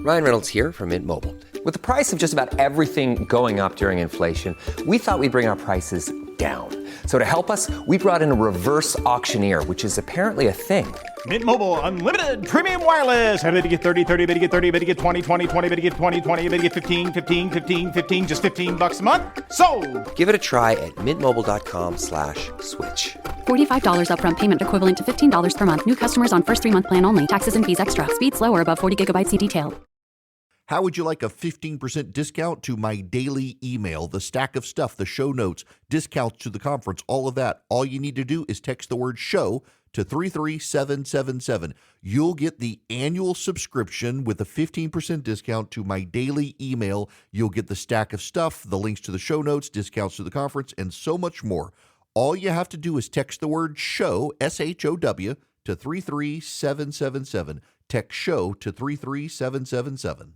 Ryan Reynolds here from Mint Mobile. With the price of just about everything going up during inflation, we thought we'd bring our prices down. So to help us, we brought in a reverse auctioneer, which is apparently a thing. Mint Mobile Unlimited Premium Wireless. How to get 30, 30, bit to get 30, bit to get 20, 20, 20, bit to get 20, 20, bit to get 15, 15, 15, 15, just $15 a month? Sold! Give it a try at mintmobile.com/switch. $45 upfront payment equivalent to $15 per month. New customers on first 3-month plan only. Taxes and fees extra. Speed slower above 40 gigabytes. See detail. How would you like a 15% discount to my daily email, the stack of stuff, the show notes, discounts to the conference, all of that? All you need to do is text the word show to 33777. You'll get the annual subscription with a 15% discount to my daily email. You'll get the stack of stuff, the links to the show notes, discounts to the conference, and so much more. All you have to do is text the word show, SHOW, to 33777. Text show to 33777.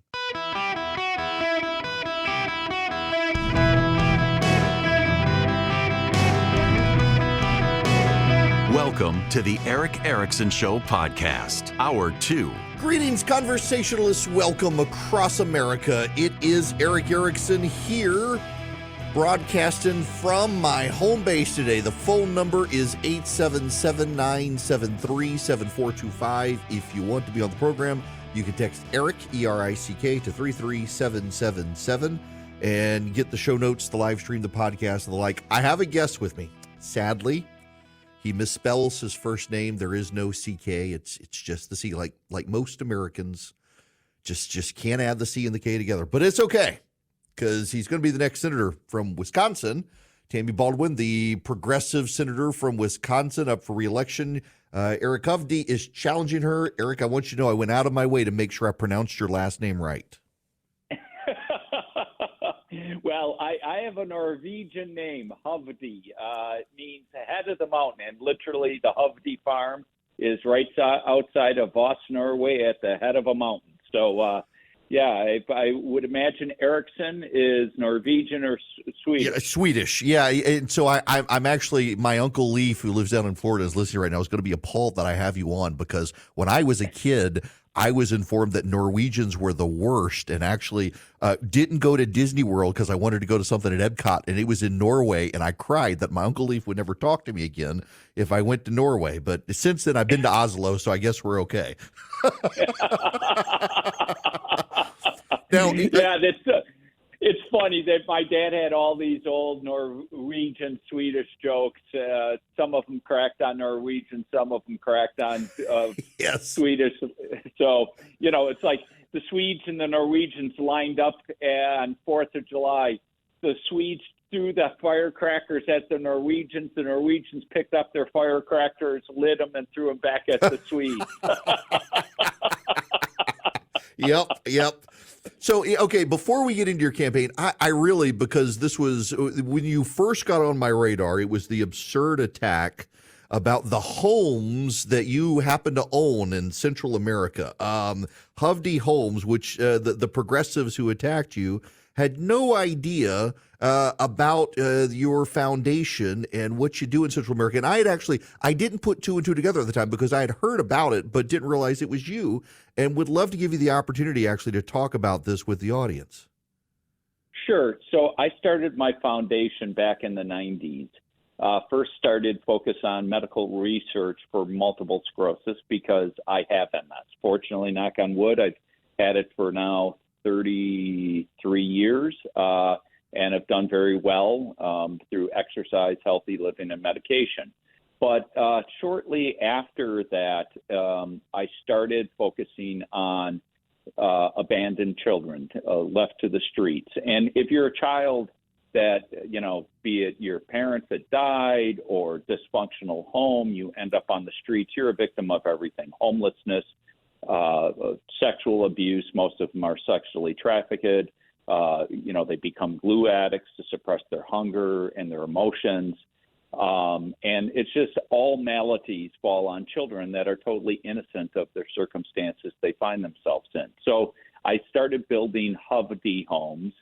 Welcome to the Eric Erickson Show podcast, Hour 2. Greetings, conversationalists. Welcome across America. It is Eric Erickson here, broadcasting from my home base today. The phone number is 877-973-7425. If you want to be on the program, you can text Eric, E-R-I-C-K, to 33777 and get the show notes, the live stream, the podcast, and the like. I have a guest with me. Sadly, he misspells his first name. There is no CK. It's just the C. Like most Americans, just can't add the C and the K together. But it's okay, because he's going to be the next senator from Wisconsin. Tammy Baldwin, the progressive senator from Wisconsin, up for re-election. Eric Hovde is challenging her. Eric, I want you to know I went out of my way to make sure I pronounced your last name right. Well, I have a Norwegian name, Hovde. It means head of the mountain, and literally the Hovde farm is right outside of Voss, Norway, at the head of a mountain. So, I would imagine Erickson is Norwegian or Swedish. Yeah, Swedish, yeah. And so I'm actually, my Uncle Leaf, who lives down in Florida, is listening right now, is going to be appalled that I have you on, because when I was a kid, I was informed that Norwegians were the worst, and actually didn't go to Disney World because I wanted to go to something at Epcot, and it was in Norway, and I cried that my Uncle Leaf would never talk to me again if I went to Norway. But since then, I've been to Oslo, so I guess we're okay. Now, it's funny that my dad had all these old Norwegian, Swedish jokes. Some of them cracked on Norwegian, some of them cracked on yes. Swedish. So, it's like the Swedes and the Norwegians lined up on 4th of July. The Swedes threw the firecrackers at the Norwegians picked up their firecrackers, lit them, and threw them back at the Swedes. Yep. So, okay, before we get into your campaign, I really, because this was, when you first got on my radar, it was the absurd attack about the homes that you happen to own in Central America. Hovde Homes, which the progressives who attacked you had no idea about your foundation and what you do in Central America. And I didn't put two and two together at the time, because I had heard about it but didn't realize it was you, and would love to give you the opportunity actually to talk about this with the audience. Sure. So I started my foundation back in the 90s. First started focus on medical research for multiple sclerosis because I have MS. Fortunately, knock on wood, I've had it for now 33 years and have done very well through exercise, healthy living, and medication. But shortly after that, I started focusing on abandoned children left to the streets. And if you're a child that, be it your parents that died or dysfunctional home, you end up on the streets, you're a victim of everything. Homelessness, sexual abuse. Most of them are sexually trafficked. They become glue addicts to suppress their hunger and their emotions. And it's just all maladies fall on children that are totally innocent of their circumstances they find themselves in. So I started building Hovde homes,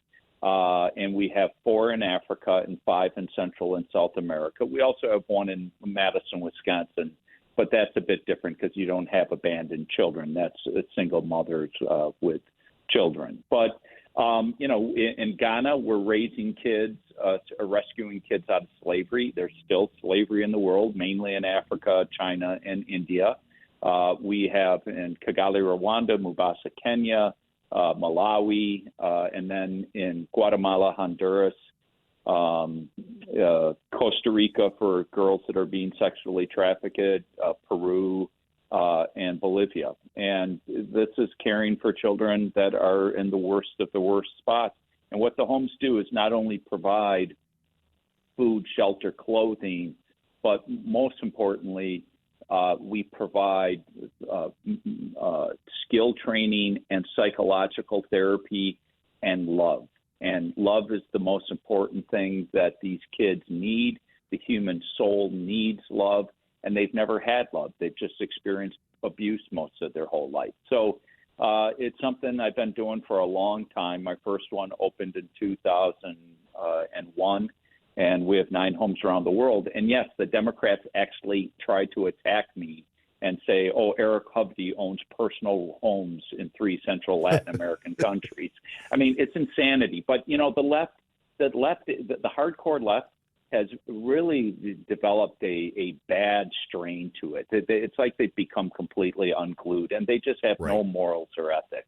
and we have 4 in Africa and 5 in Central and South America. We also have one in Madison, Wisconsin, but that's a bit different because you don't have abandoned children. That's single mothers with children. But, in Ghana, we're raising kids, rescuing kids out of slavery. There's still slavery in the world, mainly in Africa, China, and India. We have in Kigali, Rwanda, Mombasa, Kenya, Malawi, and then in Guatemala, Honduras, Costa Rica for girls that are being sexually trafficked, Peru, and Bolivia. And this is caring for children that are in the worst of the worst spots. And what the homes do is not only provide food, shelter, clothing, but most importantly, we provide skill training and psychological therapy and love. And love is the most important thing that these kids need. The human soul needs love, and they've never had love. They've just experienced abuse most of their whole life. So it's something I've been doing for a long time. My first one opened in 2001, and we have 9 homes around the world. And yes, the Democrats actually tried to attack me and say, oh, Eric Hovde owns personal homes in 3 central Latin American countries. I mean, it's insanity. But, the hardcore left has really developed a bad strain to it. It's like they've become completely unglued, and they just have no morals or ethics.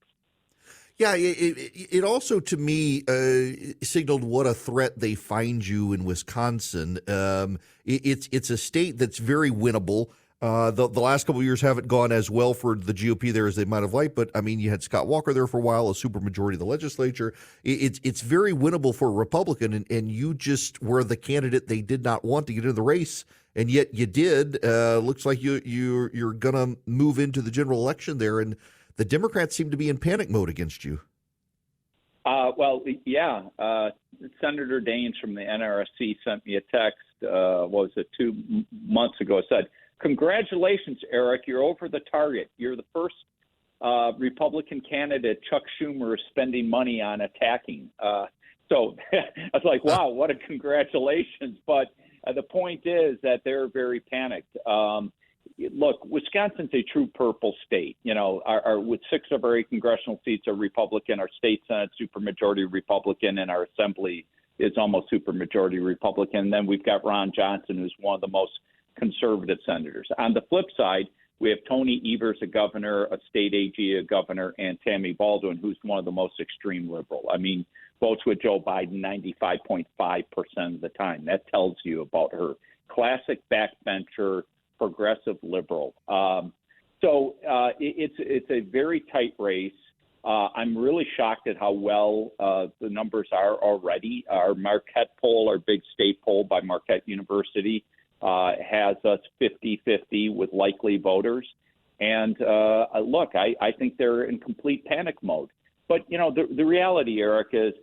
Yeah, it also, to me, signaled what a threat they find you in Wisconsin. It's a state that's very winnable. The last couple of years haven't gone as well for the GOP there as they might have liked, but I mean, you had Scott Walker there for a while, a supermajority of the legislature. It's very winnable for a Republican, and you just were the candidate they did not want to get into the race, and yet you did. Looks like you're gonna move into the general election there, and the Democrats seem to be in panic mode against you. Senator Daines from the NRSC sent me a text. 2 months ago? Said, "Congratulations, Eric. You're over the target. You're the first Republican candidate Chuck Schumer is spending money on attacking." So I was like, wow, what a congratulations. But the point is that they're very panicked. Look, Wisconsin's a true purple state. With 6 of our 8 congressional seats are Republican, our state Senate supermajority Republican, and our assembly is almost supermajority Republican. And then we've got Ron Johnson, who's one of the most conservative senators. On the flip side, we have Tony Evers, a governor, a state AG, a governor, and Tammy Baldwin, who's one of the most extreme liberal. I mean, votes with Joe Biden 95.5% of the time. That tells you about her. Classic backbencher, progressive liberal. It's a very tight race. I'm really shocked at how well the numbers are already. Our Marquette poll, our big state poll by Marquette University, has us 50-50 with likely voters. And look, I think they're in complete panic mode. But, the reality, Eric, is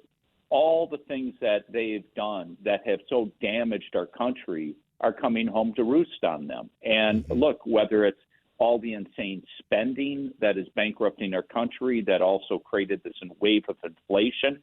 all the things that they've done that have so damaged our country are coming home to roost on them. And look, whether it's all the insane spending that is bankrupting our country that also created this wave of inflation,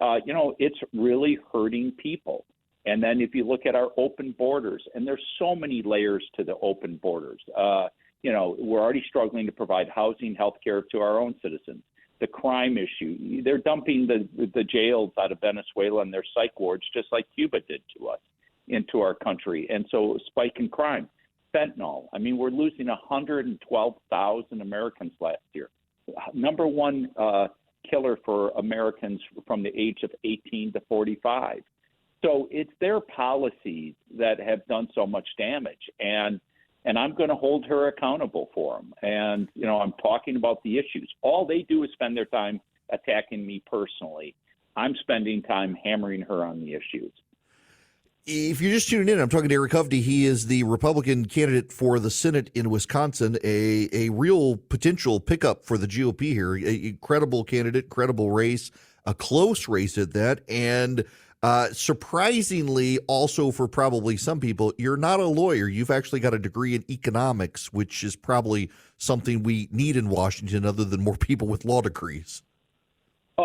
it's really hurting people. And then if you look at our open borders, and there's so many layers to the open borders, we're already struggling to provide housing, health care to our own citizens. The crime issue, they're dumping the jails out of Venezuela and their psych wards, just like Cuba did to us, into our country. And so a spike in crime. Fentanyl. I mean, we're losing 112,000 Americans last year. Number one killer for Americans from the age of 18 to 45. So it's their policies that have done so much damage. And I'm going to hold her accountable for them. And, I'm talking about the issues. All they do is spend their time attacking me personally. I'm spending time hammering her on the issues. If you're just tuning in, I'm talking to Eric Hovde. He is the Republican candidate for the Senate in Wisconsin, a real potential pickup for the GOP here. A credible candidate, credible race, a close race at that. And surprisingly, also for probably some people, you're not a lawyer. You've actually got a degree in economics, which is probably something we need in Washington other than more people with law degrees.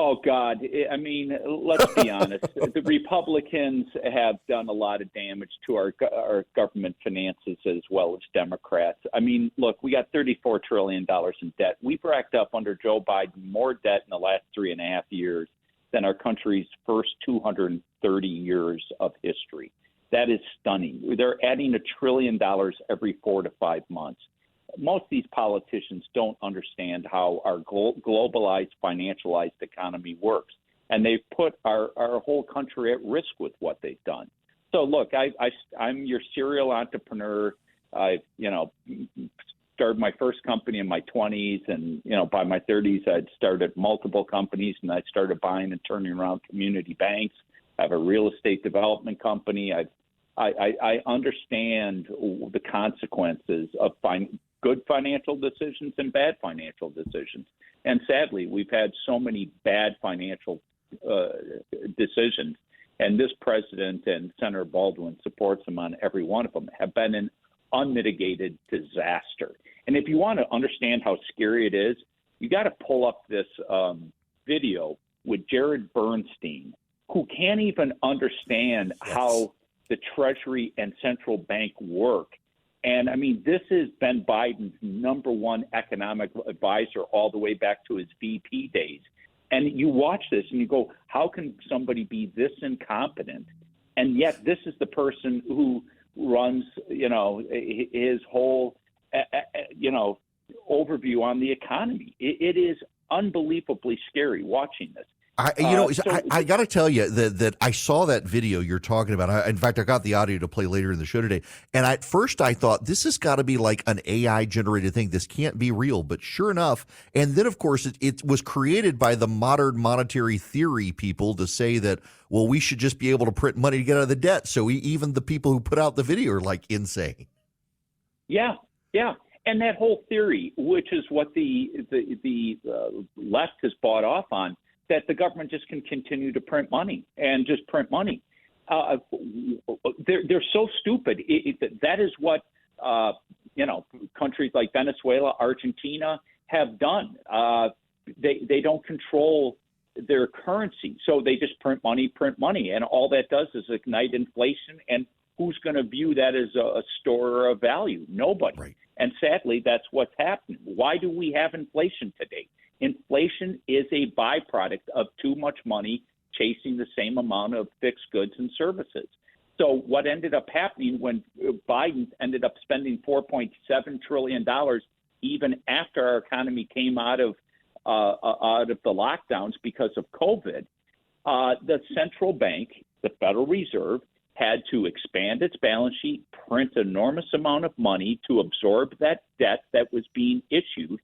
Oh, God. I mean, let's be honest. The Republicans have done a lot of damage to our government finances as well as Democrats. I mean, look, we got $34 trillion in debt. We've racked up under Joe Biden more debt in the last 3.5 years than our country's first 230 years of history. That is stunning. They're adding $1 trillion every 4 to 5 months. Most of these politicians don't understand how our globalized, financialized economy works, and they've put our whole country at risk with what they've done. So, look, I'm your serial entrepreneur. I, started my first company in my 20s, and by my 30s, I'd started multiple companies, and I started buying and turning around community banks. I have a real estate development company. I understand the consequences of good financial decisions and bad financial decisions. And sadly, we've had so many bad financial decisions, and this president and Senator Baldwin supports them on every one of them, have been an unmitigated disaster. And if you want to understand how scary it is, you got to pull up this video with Jared Bernstein, who can't even understand how the Treasury and central bank work. And I mean, this has been Biden's number one economic advisor all the way back to his VP days. And you watch this and you go, how can somebody be this incompetent? And yet this is the person who runs, his whole, overview on the economy. It is unbelievably scary watching this. I got to tell you that I saw that video you're talking about. In fact, I got the audio to play later in the show today. And at first I thought this has got to be like an AI generated thing. This can't be real. But sure enough. And then, of course, it was created by the modern monetary theory people to say that, well, we should just be able to print money to get out of the debt. So even the people who put out the video are like insane. Yeah. And that whole theory, which is what the left has bought off on, that the government just can continue to print money and just print money. They're so stupid. That is what countries like Venezuela, Argentina have done. They don't control their currency, so they just print money, and all that does is ignite inflation. And who's going to view that as a store of value? Nobody. Right. And sadly, that's what's happening. Why do we have inflation today? Inflation is a byproduct of too much money chasing the same amount of fixed goods and services. So what ended up happening when Biden ended up spending $4.7 trillion, even after our economy came out of the lockdowns because of COVID, the central bank, the Federal Reserve, had to expand its balance sheet, print an enormous amount of money to absorb that debt that was being issued.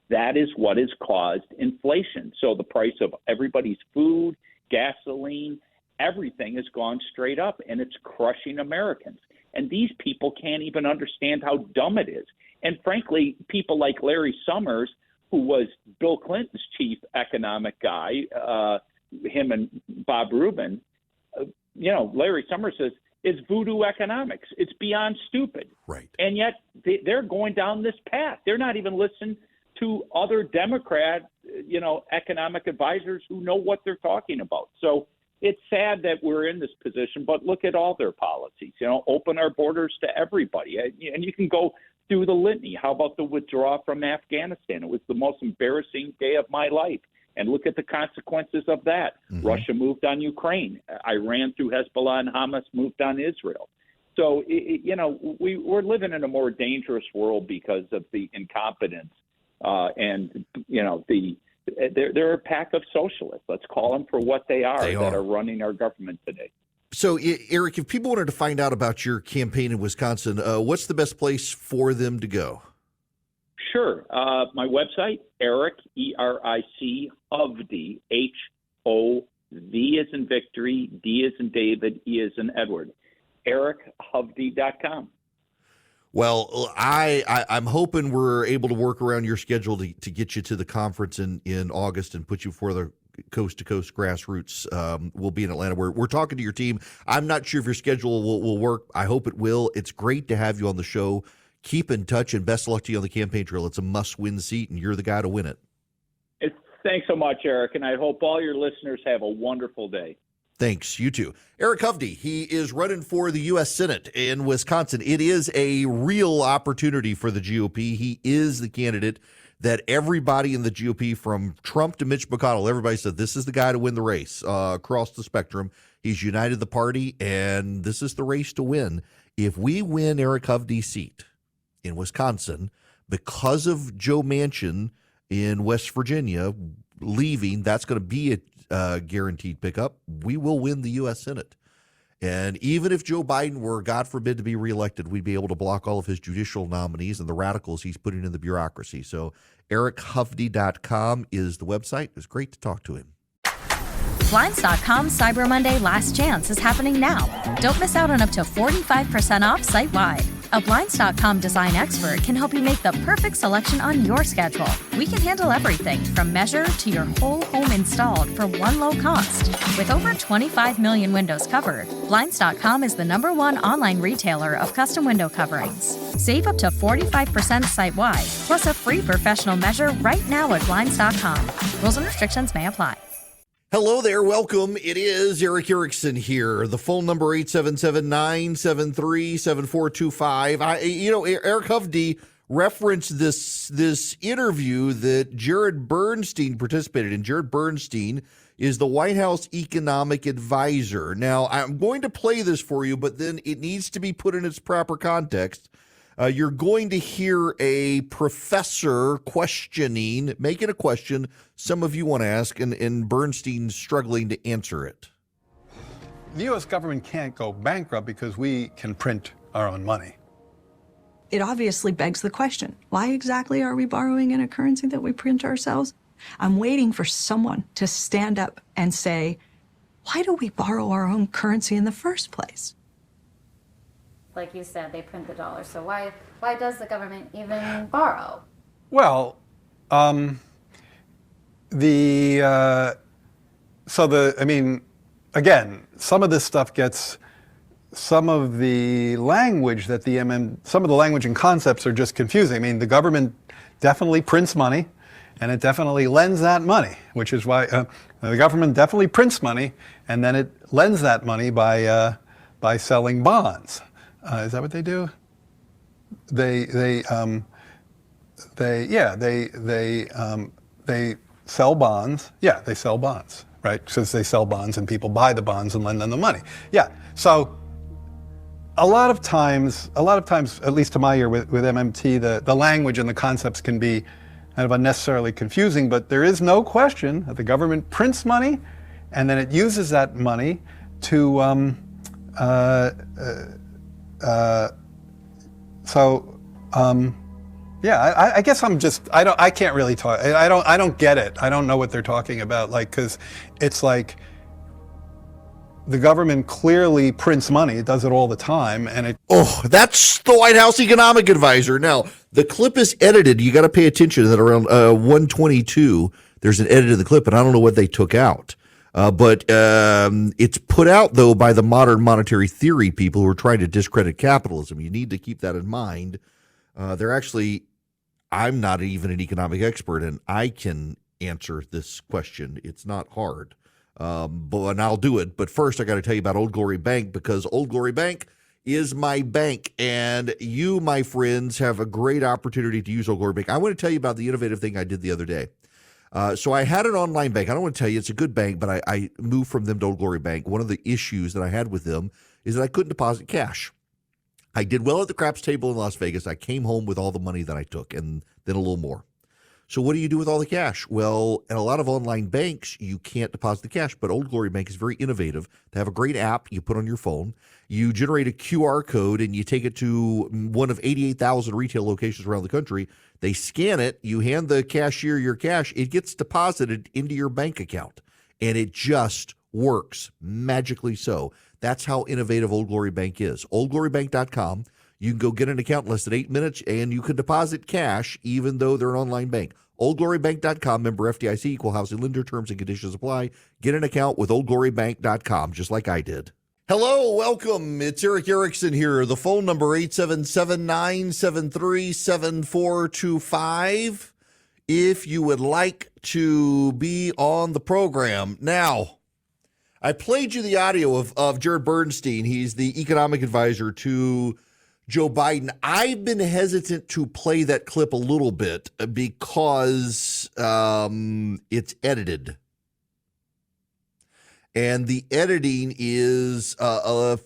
That is what has caused inflation. So the price of everybody's food, gasoline, everything has gone straight up, and it's crushing Americans. And these people can't even understand how dumb it is. And frankly, people like Larry Summers, who was Bill Clinton's chief economic guy, him and Bob Rubin, Larry Summers says, it's voodoo economics. It's beyond stupid. Right. And yet they're going down this path. They're not even listening to other Democrat, economic advisors who know what they're talking about. So it's sad that we're in this position, but look at all their policies. Open our borders to everybody. And you can go through the litany. How about the withdrawal from Afghanistan? It was the most embarrassing day of my life. And look at the consequences of that. Mm-hmm. Russia moved on Ukraine. Iran through Hezbollah and Hamas moved on Israel. So, we're living in a more dangerous world because of the incompetence. They're a pack of socialists. Let's call them for what they are. That are running our government today. So, Eric, if people wanted to find out about your campaign in Wisconsin, what's the best place for them to go? Sure. My website, Eric, E-R-I-C, Hovde, H-O-V as in victory, D as in David, E as in Edward, EricHovde.com. Well, I'm hoping we're able to work around your schedule to get you to the conference in August and put you for the coast-to-coast grassroots. We'll be in Atlanta. We're talking to your team. I'm not sure if your schedule will work. I hope it will. It's great to have you on the show. Keep in touch, and best of luck to you on the campaign trail. It's a must-win seat, and you're the guy to win it. Thanks so much, Eric, and I hope all your listeners have a wonderful day. Thanks. You too. Eric Hovde, he is running for the U.S. Senate in Wisconsin. It is a real opportunity for the GOP. He is the candidate that everybody in the GOP, from Trump to Mitch McConnell, everybody said this is the guy to win the race across the spectrum. He's united the party, and this is the race to win. If we win Eric Hovde's seat in Wisconsin because of Joe Manchin in West Virginia leaving, that's going to be a guaranteed pickup. We will win the U.S. Senate. And even if Joe Biden were, God forbid, to be reelected, we'd be able to block all of his judicial nominees and the radicals he's putting in the bureaucracy. So EricHovde.com is the website. It was great to talk to him. Blinds.com Cyber Monday Last Chance is happening now. Don't miss out on up to 45% off site-wide. A Blinds.com design expert can help you make the perfect selection on your schedule. We can handle everything from measure to your whole home installed for one low cost. With over 25 million windows covered, Blinds.com is the #1 online retailer of custom window coverings. Save up to 45% site-wide, plus a free professional measure right now at Blinds.com. Rules and restrictions may apply. Hello there. Welcome. It is Eric Erickson here. The phone number 877-973-7425. Eric Hovde referenced this interview that Jared Bernstein participated in. Jared Bernstein is the White House economic advisor. Now, I'm going to play this for you, but then it needs to be put in its proper context. You're going to hear a professor making a question some of you want to ask, and Bernstein's struggling to answer it. The U.S. government can't go bankrupt because we can print our own money. It obviously begs the question, why exactly are we borrowing in a currency that we print ourselves? I'm waiting for someone to stand up and say, why do we borrow our own currency in the first place? Like you said, they print the dollar. So why does the government even borrow? Well, again, some of this stuff gets, some of the language that some of the language and concepts are just confusing. I mean, the government definitely prints money, and it definitely lends that money, which is why the government definitely prints money, and then it lends that money by selling bonds. Is that what they do? They sell bonds. Yeah, they sell bonds, right? Since they sell bonds and people buy the bonds and lend them the money. Yeah. So a lot of times, at least to my ear with MMT, the language and the concepts can be kind of unnecessarily confusing, but there is no question that the government prints money and then it uses that money to I guess I can't really talk. I don't get it. I don't know what they're talking about. Because it's like the government clearly prints money. It does it all the time. That's the White House economic advisor. Now, the clip is edited. You got to pay attention to that. Around 122, there's an edit of the clip, and I don't know what they took out. But it's put out, though, by the modern monetary theory people who are trying to discredit capitalism. You need to keep that in mind. I'm not even an economic expert, and I can answer this question. It's not hard, and I'll do it. But first, I got to tell you about Old Glory Bank, because Old Glory Bank is my bank, and you, my friends, have a great opportunity to use Old Glory Bank. I want to tell you about the innovative thing I did the other day. So I had an online bank. I don't want to tell you it's a good bank, but I moved from them to Old Glory Bank. One of the issues that I had with them is that I couldn't deposit cash. I did well at the craps table in Las Vegas. I came home with all the money that I took and then a little more. So what do you do with all the cash? Well, at a lot of online banks, you can't deposit the cash, but Old Glory Bank is very innovative. They have a great app you put on your phone. You generate a QR code and you take it to one of 88,000 retail locations around the country. They scan it. You hand the cashier your cash. It gets deposited into your bank account, and it just works magically so. That's how innovative Old Glory Bank is. OldGloryBank.com. You can go get an account in less than 8 minutes, and you can deposit cash even though they're an online bank. OldGloryBank.com, member FDIC, equal housing lender, terms and conditions apply. Get an account with OldGloryBank.com, just like I did. Hello, welcome. It's Eric Erickson here. The phone number 877-973-7425. if you would like to be on the program. Now, I played you the audio of Jared Bernstein. He's the economic advisor to Joe Biden. I've been hesitant to play that clip a little bit because it's edited. And the editing is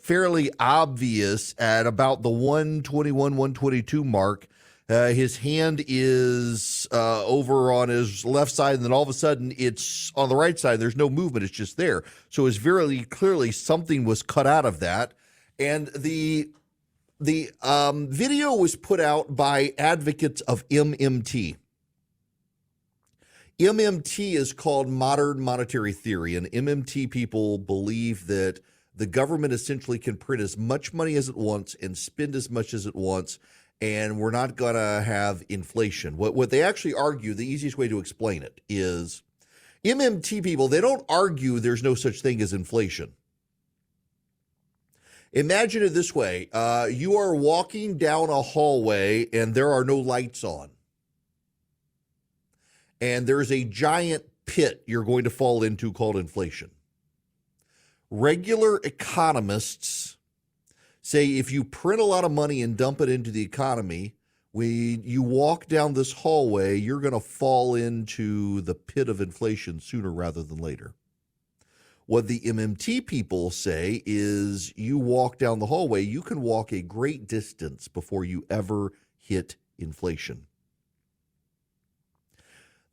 fairly obvious at about the 121, 122 mark. His hand is over on his left side, and then all of a sudden it's on the right side. There's no movement. It's just there. So it's very clearly something was cut out of that. And the video was put out by advocates of MMT. MMT is called modern monetary theory, and MMT people believe that the government essentially can print as much money as it wants and spend as much as it wants, and we're not going to have inflation. What they actually argue, the easiest way to explain it is MMT people, they don't argue there's no such thing as inflation. Imagine it this way. You are walking down a hallway and there are no lights on. And there's a giant pit you're going to fall into called inflation. Regular economists say if you print a lot of money and dump it into the economy, when you walk down this hallway, you're going to fall into the pit of inflation sooner rather than later. What the MMT people say is you walk down the hallway, you can walk a great distance before you ever hit inflation.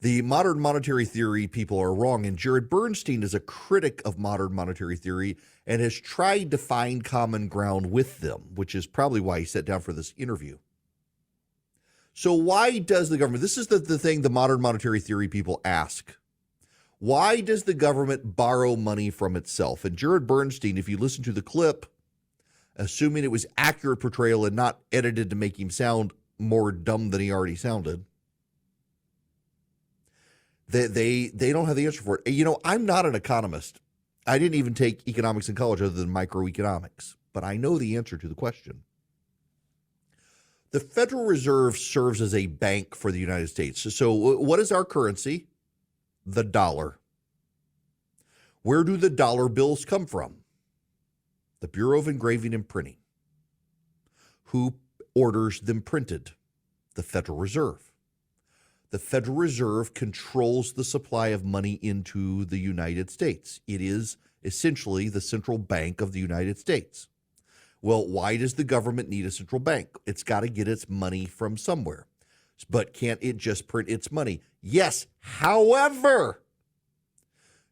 The modern monetary theory people are wrong, and Jared Bernstein is a critic of modern monetary theory and has tried to find common ground with them, which is probably why he sat down for this interview. So why does the government, this is the thing the modern monetary theory people ask, why does the government borrow money from itself? And Jared Bernstein, if you listen to the clip, assuming it was accurate portrayal and not edited to make him sound more dumb than he already sounded, They don't have the answer for it. You know, I'm not an economist. I didn't even take economics in college other than microeconomics, but I know the answer to the question. The Federal Reserve serves as a bank for the United States. So what is our currency? The dollar. Where do the dollar bills come from? The Bureau of Engraving and Printing. Who orders them printed? The Federal Reserve. The Federal Reserve controls the supply of money into the United States. It is essentially the central bank of the United States. Well, why does the government need a central bank? It's got to get its money from somewhere. But can't it just print its money? Yes. However,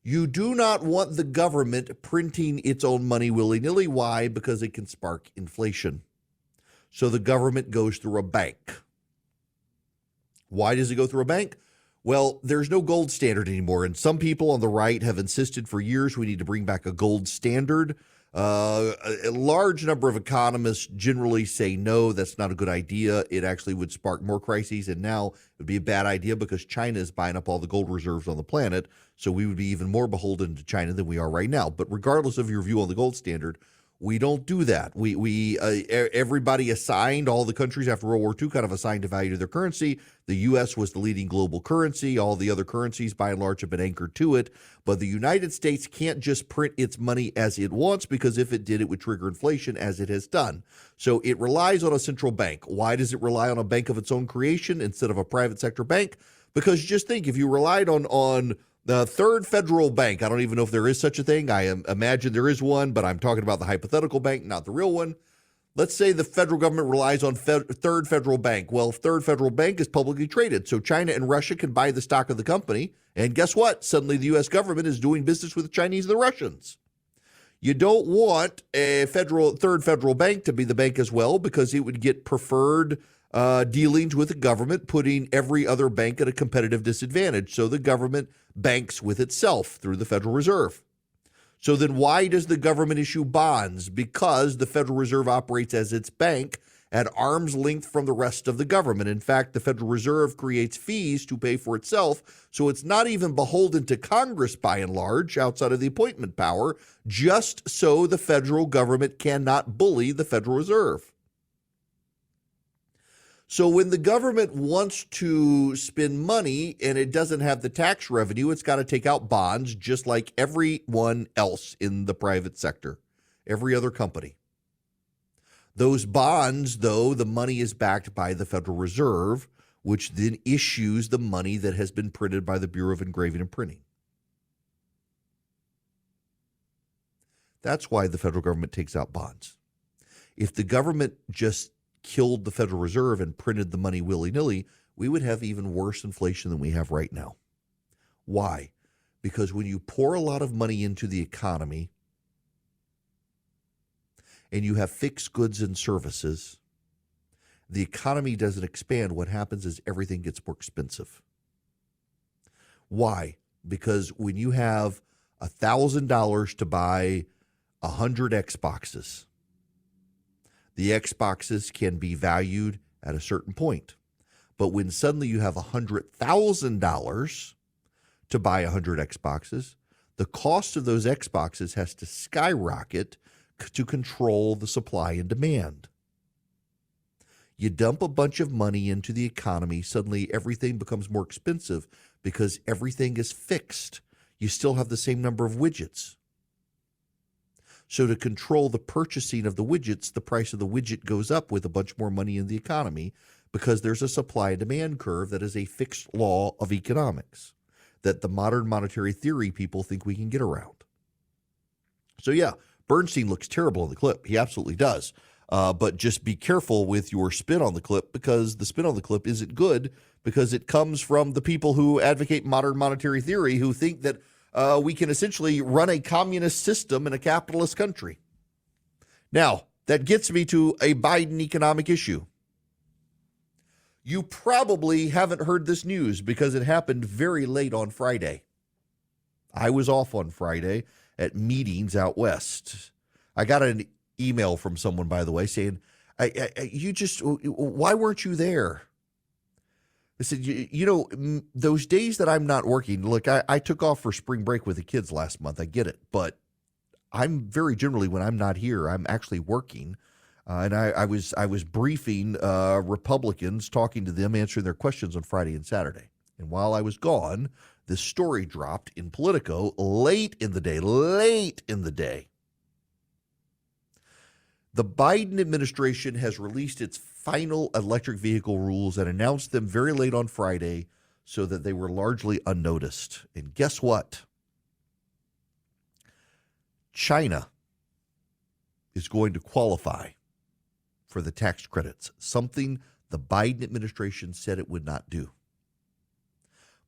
you do not want the government printing its own money willy-nilly. Why? Because it can spark inflation. So the government goes through a bank. Why does it go through a bank? Well, there's no gold standard anymore, and some people on the right have insisted for years we need to bring back a gold standard. A large number of economists generally say no, that's not a good idea. It actually would spark more crises, and now it would be a bad idea because China is buying up all the gold reserves on the planet, so we would be even more beholden to China than we are right now. But regardless of your view on the gold standard, we don't do that. Everybody assigned, all the countries after World War II kind of assigned a value to their currency. The U.S. was the leading global currency. All the other currencies, by and large, have been anchored to it. But the United States can't just print its money as it wants, because if it did, it would trigger inflation, as it has done. So it relies on a central bank. Why does it rely on a bank of its own creation instead of a private sector bank? Because just think, if you relied on the Third Federal Bank, I don't even know if there is such a thing. I imagine there is one, but I'm talking about the hypothetical bank, not the real one. Let's say the federal government relies on Third Federal Bank. Well, Third Federal Bank is publicly traded, so China and Russia can buy the stock of the company. And guess what? Suddenly the U.S. government is doing business with the Chinese and the Russians. You don't want a Third Federal Bank to be the bank as well, because it would get preferred dealings with the government, putting every other bank at a competitive disadvantage. So the government banks with itself through the Federal Reserve. So then why does the government issue bonds? Because the Federal Reserve operates as its bank at arm's length from the rest of the government. In fact, the Federal Reserve creates fees to pay for itself, so it's not even beholden to Congress by and large, outside of the appointment power, just so the federal government cannot bully the Federal Reserve. So when the government wants to spend money and it doesn't have the tax revenue, it's got to take out bonds just like everyone else in the private sector, every other company. Those bonds, though, the money is backed by the Federal Reserve, which then issues the money that has been printed by the Bureau of Engraving and Printing. That's why the federal government takes out bonds. If the government just killed the Federal Reserve and printed the money willy-nilly, we would have even worse inflation than we have right now. Why? Because when you pour a lot of money into the economy and you have fixed goods and services, the economy doesn't expand. What happens is everything gets more expensive. Why? Because when you have $1,000 to buy 100 Xboxes, the Xboxes can be valued at a certain point. But when suddenly you have $100,000 to buy 100 Xboxes, the cost of those Xboxes has to skyrocket to control the supply and demand. You dump a bunch of money into the economy, suddenly everything becomes more expensive because everything is fixed. You still have the same number of widgets. So to control the purchasing of the widgets, the price of the widget goes up with a bunch more money in the economy because there's a supply and demand curve that is a fixed law of economics that the modern monetary theory people think we can get around. So yeah, Bernstein looks terrible in the clip. He absolutely does. But just be careful with your spin on the clip, because the spin on the clip isn't good, because it comes from the people who advocate modern monetary theory, who think that we can essentially run a communist system in a capitalist country. Now, that gets me to a Biden economic issue. You probably haven't heard this news because it happened very late on Friday. I was off on Friday at meetings out west. I got an email from someone, by the way, saying, why weren't you there? I said, those days that I'm not working, look, I took off for spring break with the kids last month. I get it. But I'm very generally, when I'm not here, I'm actually working. And I was briefing Republicans, talking to them, answering their questions on Friday and Saturday. And while I was gone, this story dropped in Politico late in the day. The Biden administration has released its final electric vehicle rules and announced them very late on Friday so that they were largely unnoticed. And guess what? China is going to qualify for the tax credits, something the Biden administration said it would not do.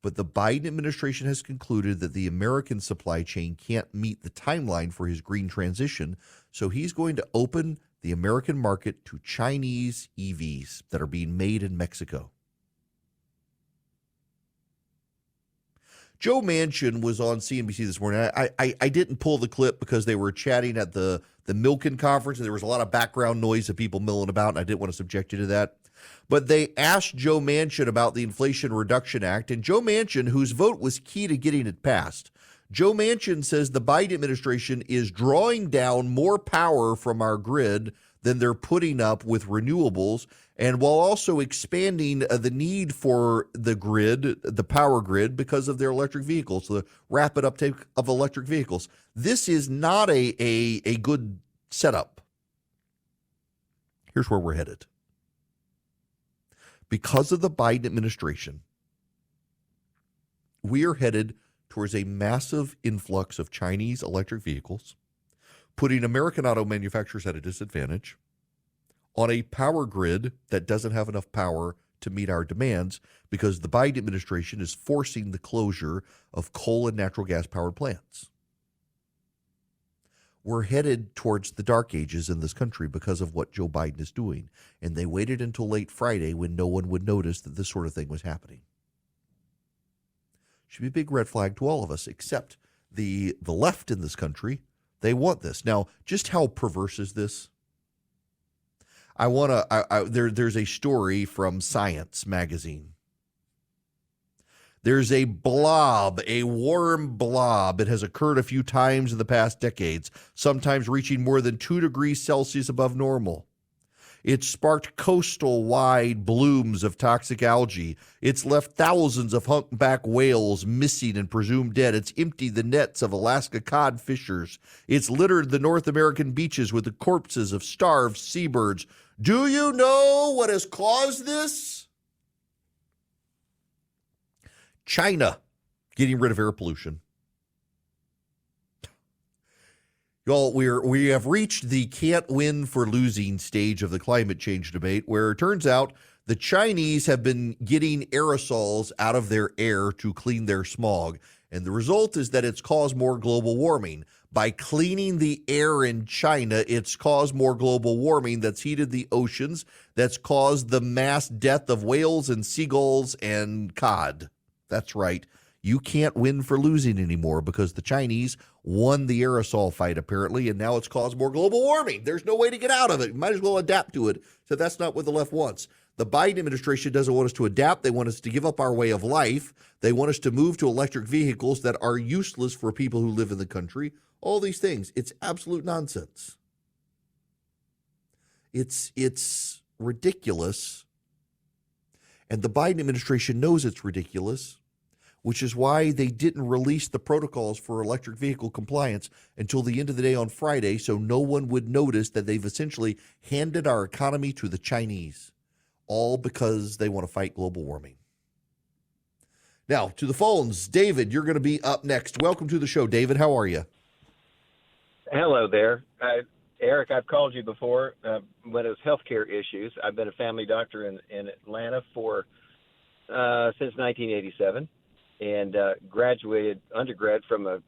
But the Biden administration has concluded that the American supply chain can't meet the timeline for his green transition, so he's going to open the American market to Chinese EVs that are being made in Mexico. Joe Manchin was on CNBC this morning. I didn't pull the clip because they were chatting at the Milken conference, and there was a lot of background noise of people milling about, and I didn't want to subject you to that. But they asked Joe Manchin about the Inflation Reduction Act, and Joe Manchin, whose vote was key to getting it passed, Joe Manchin says the Biden administration is drawing down more power from our grid than they're putting up with renewables, and while also expanding the need for the grid, the power grid, because of their electric vehicles, the rapid uptake of electric vehicles. This is not a good setup. Here's where we're headed. Because of the Biden administration, we are headed towards a massive influx of Chinese electric vehicles, putting American auto manufacturers at a disadvantage on a power grid that doesn't have enough power to meet our demands, because the Biden administration is forcing the closure of coal and natural gas powered plants. We're headed towards the dark ages in this country because of what Joe Biden is doing. And they waited until late Friday when no one would notice that this sort of thing was happening. Should be a big red flag to all of us, except the left in this country. They want this. Now, just how perverse is this? There's a story from Science magazine. There's a blob, a warm blob. It has occurred a few times in the past decades, sometimes reaching more than 2 degrees Celsius above normal. It's sparked coastal-wide blooms of toxic algae. It's left thousands of humpback whales missing and presumed dead. It's emptied the nets of Alaska cod fishers. It's littered the North American beaches with the corpses of starved seabirds. Do you know what has caused this? China getting rid of air pollution. Y'all, we have reached the can't win for losing stage of the climate change debate, where it turns out the Chinese have been getting aerosols out of their air to clean their smog. And the result is that it's caused more global warming. By cleaning the air in China, it's caused more global warming that's heated the oceans, that's caused the mass death of whales and seagulls and cod. That's right. You can't win for losing anymore because the Chinese won the aerosol fight, apparently, and now it's caused more global warming. There's no way to get out of it. You might as well adapt to it. So that's not what the left wants. The Biden administration doesn't want us to adapt. They want us to give up our way of life. They want us to move to electric vehicles that are useless for people who live in the country. All these things. It's absolute nonsense. It's ridiculous. And the Biden administration knows it's ridiculous, which is why they didn't release the protocols for electric vehicle compliance until the end of the day on Friday, so no one would notice that they've essentially handed our economy to the Chinese, all because they want to fight global warming. Now, to the phones. David, you're going to be up next. Welcome to the show, David. How are you? Hello there. Eric, I've called you before when it was healthcare issues. I've been a family doctor in Atlanta since 1987. And graduated undergrad from a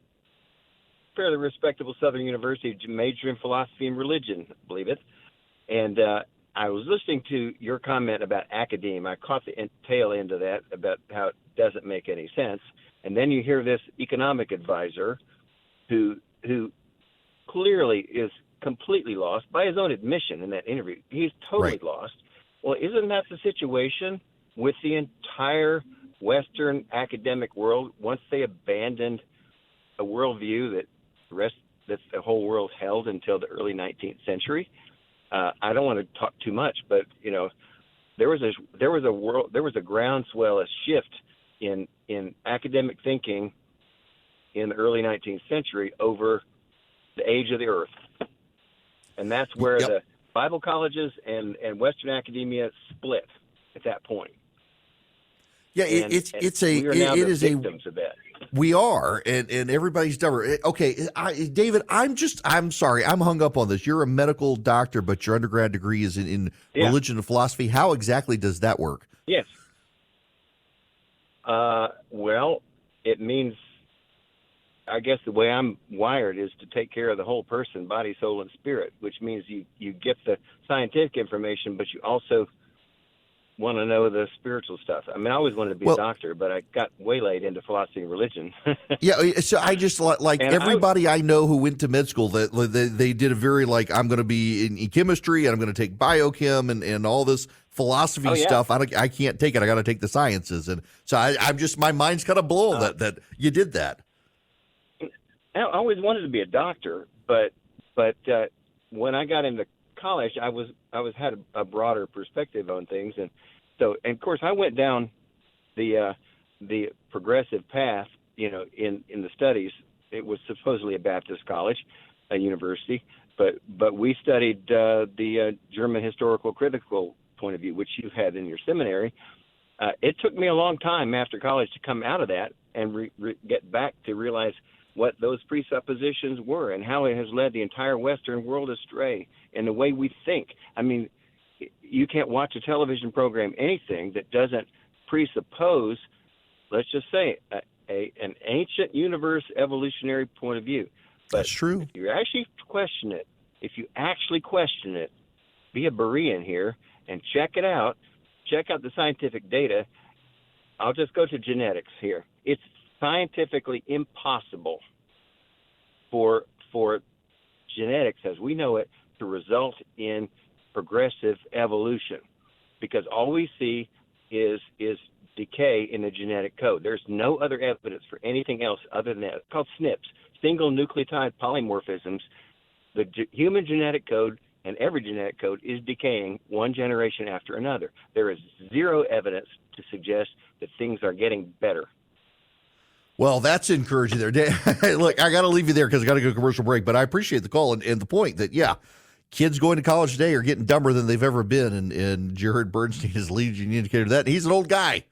fairly respectable Southern university, major in philosophy and religion, believe it. And I was listening to your comment about academia. I caught the tail end of that about how it doesn't make any sense. And then you hear this economic advisor who clearly is completely lost by his own admission in that interview. He's totally lost. Well, isn't that the situation with the entire Western academic world once they abandoned a worldview that the whole world held until the early 19th century? I don't want to talk too much, but there was a groundswell, a shift in academic thinking in the early 19th century over the age of the earth, and that's where the Bible colleges and Western academia split at that point. Yeah, we are, and everybody's dumber. Okay, David, I'm sorry, I'm hung up on this. You're a medical doctor, but your undergrad degree is in religion and philosophy. How exactly does that work? Yes. Well, it means, I guess the way I'm wired is to take care of the whole person, body, soul, and spirit, which means you get the scientific information, but you also want to know the spiritual stuff. I mean, I always wanted to be a doctor, but I got waylaid into philosophy and religion. Yeah, so I just like everybody I know who went to med school, that they did a very I'm going to be in chemistry and I'm going to take biochem and all this philosophy stuff. I can't take it. I got to take the sciences, and so I'm just, my mind's kind of blown that you did that. I always wanted to be a doctor, but when I got into college, I had a broader perspective on things, and of course I went down the progressive path, in the studies. It was supposedly a Baptist college, a university, but we studied the German historical critical point of view, which you had in your seminary. It took me a long time after college to come out of that and get back to realize what those presuppositions were and how it has led the entire Western world astray in the way we think. I mean, you can't watch a television program, anything that doesn't presuppose, let's just say, an ancient universe evolutionary point of view. But that's true. If you actually question it, be a Berean here and check it out. Check out the scientific data. I'll just go to genetics here. It's scientifically impossible for genetics as we know it to result in progressive evolution, because all we see is decay in the genetic code. There's no other evidence for anything else other than that. It's called SNPs, single nucleotide polymorphisms. The human genetic code and every genetic code is decaying one generation after another. There is zero evidence to suggest that things are getting better. Well, that's encouraging there. Look, I got to leave you there because I got to go to commercial break, but I appreciate the call and the point that, yeah, kids going to college today are getting dumber than they've ever been, and Jared Bernstein is leading indicator of that, and he's an old guy.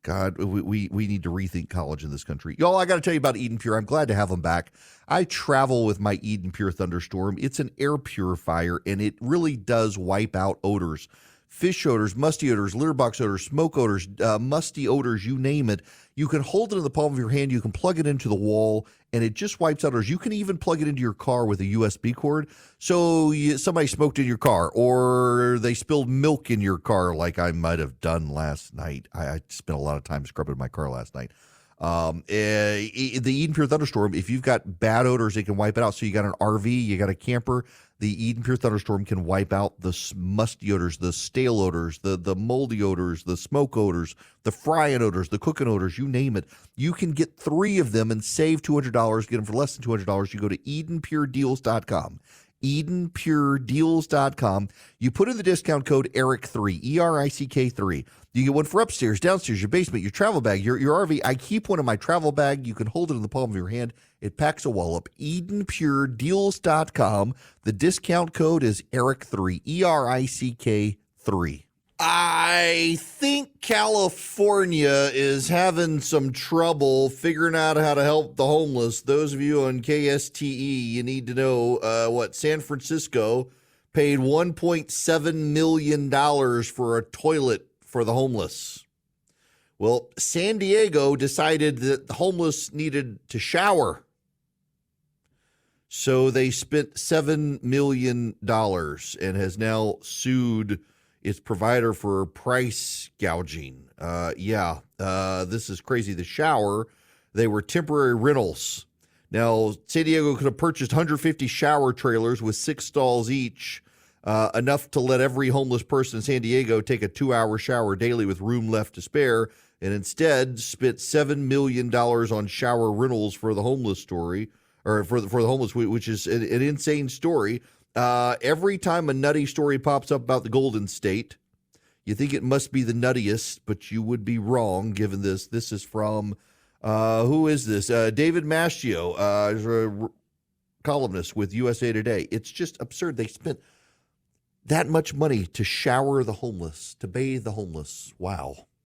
God, we need to rethink college in this country. Y'all, I got to tell you about Eden Pure. I'm glad to have them back. I travel with my Eden Pure Thunderstorm. It's an air purifier, and it really does wipe out odors. Fish odors, musty odors, litter box odors, smoke odors, musty odors, you name it. You can hold it in the palm of your hand. You can plug it into the wall, and it just wipes out odors. You can even plug it into your car with a USB cord. So somebody smoked in your car, or they spilled milk in your car like I might have done last night. I spent a lot of time scrubbing my car last night. The Eden Pure Thunderstorm, if you've got bad odors, it can wipe it out. So you got an RV, you got a camper, the Eden Pure Thunderstorm can wipe out the musty odors, the stale odors, the moldy odors, the smoke odors, the frying odors, the cooking odors, you name it. You can get 3 of them and save $200, get them for less than $200. You go to EdenPureDeals.com. EdenPureDeals.com. You put in the discount code ERIC3, ERICK3. You get one for upstairs, downstairs, your basement, your travel bag, your RV. I keep one in my travel bag. You can hold it in the palm of your hand. It packs a wallop. EdenPureDeals.com. The discount code is ERIC3, ERICK3. I think California is having some trouble figuring out how to help the homeless. Those of you on KSTE, you need to know San Francisco paid $1.7 million for a toilet for the homeless. Well, San Diego decided that the homeless needed to shower. So they spent $7 million and has now sued its provider for price gouging. This is crazy. The shower, they were temporary rentals. Now, San Diego could have purchased 150 shower trailers with 6 stalls each, enough to let every homeless person in San Diego take a 2-hour shower daily with room left to spare, and instead spent $7 million on shower rentals for the homeless story, or for the homeless, which is an insane story. Every time a nutty story pops up about the Golden State, you think it must be the nuttiest, but you would be wrong given this. This is from, who is this? David Mastio, a columnist with USA Today. It's just absurd. They spent that much money to shower the homeless, to bathe the homeless. Wow.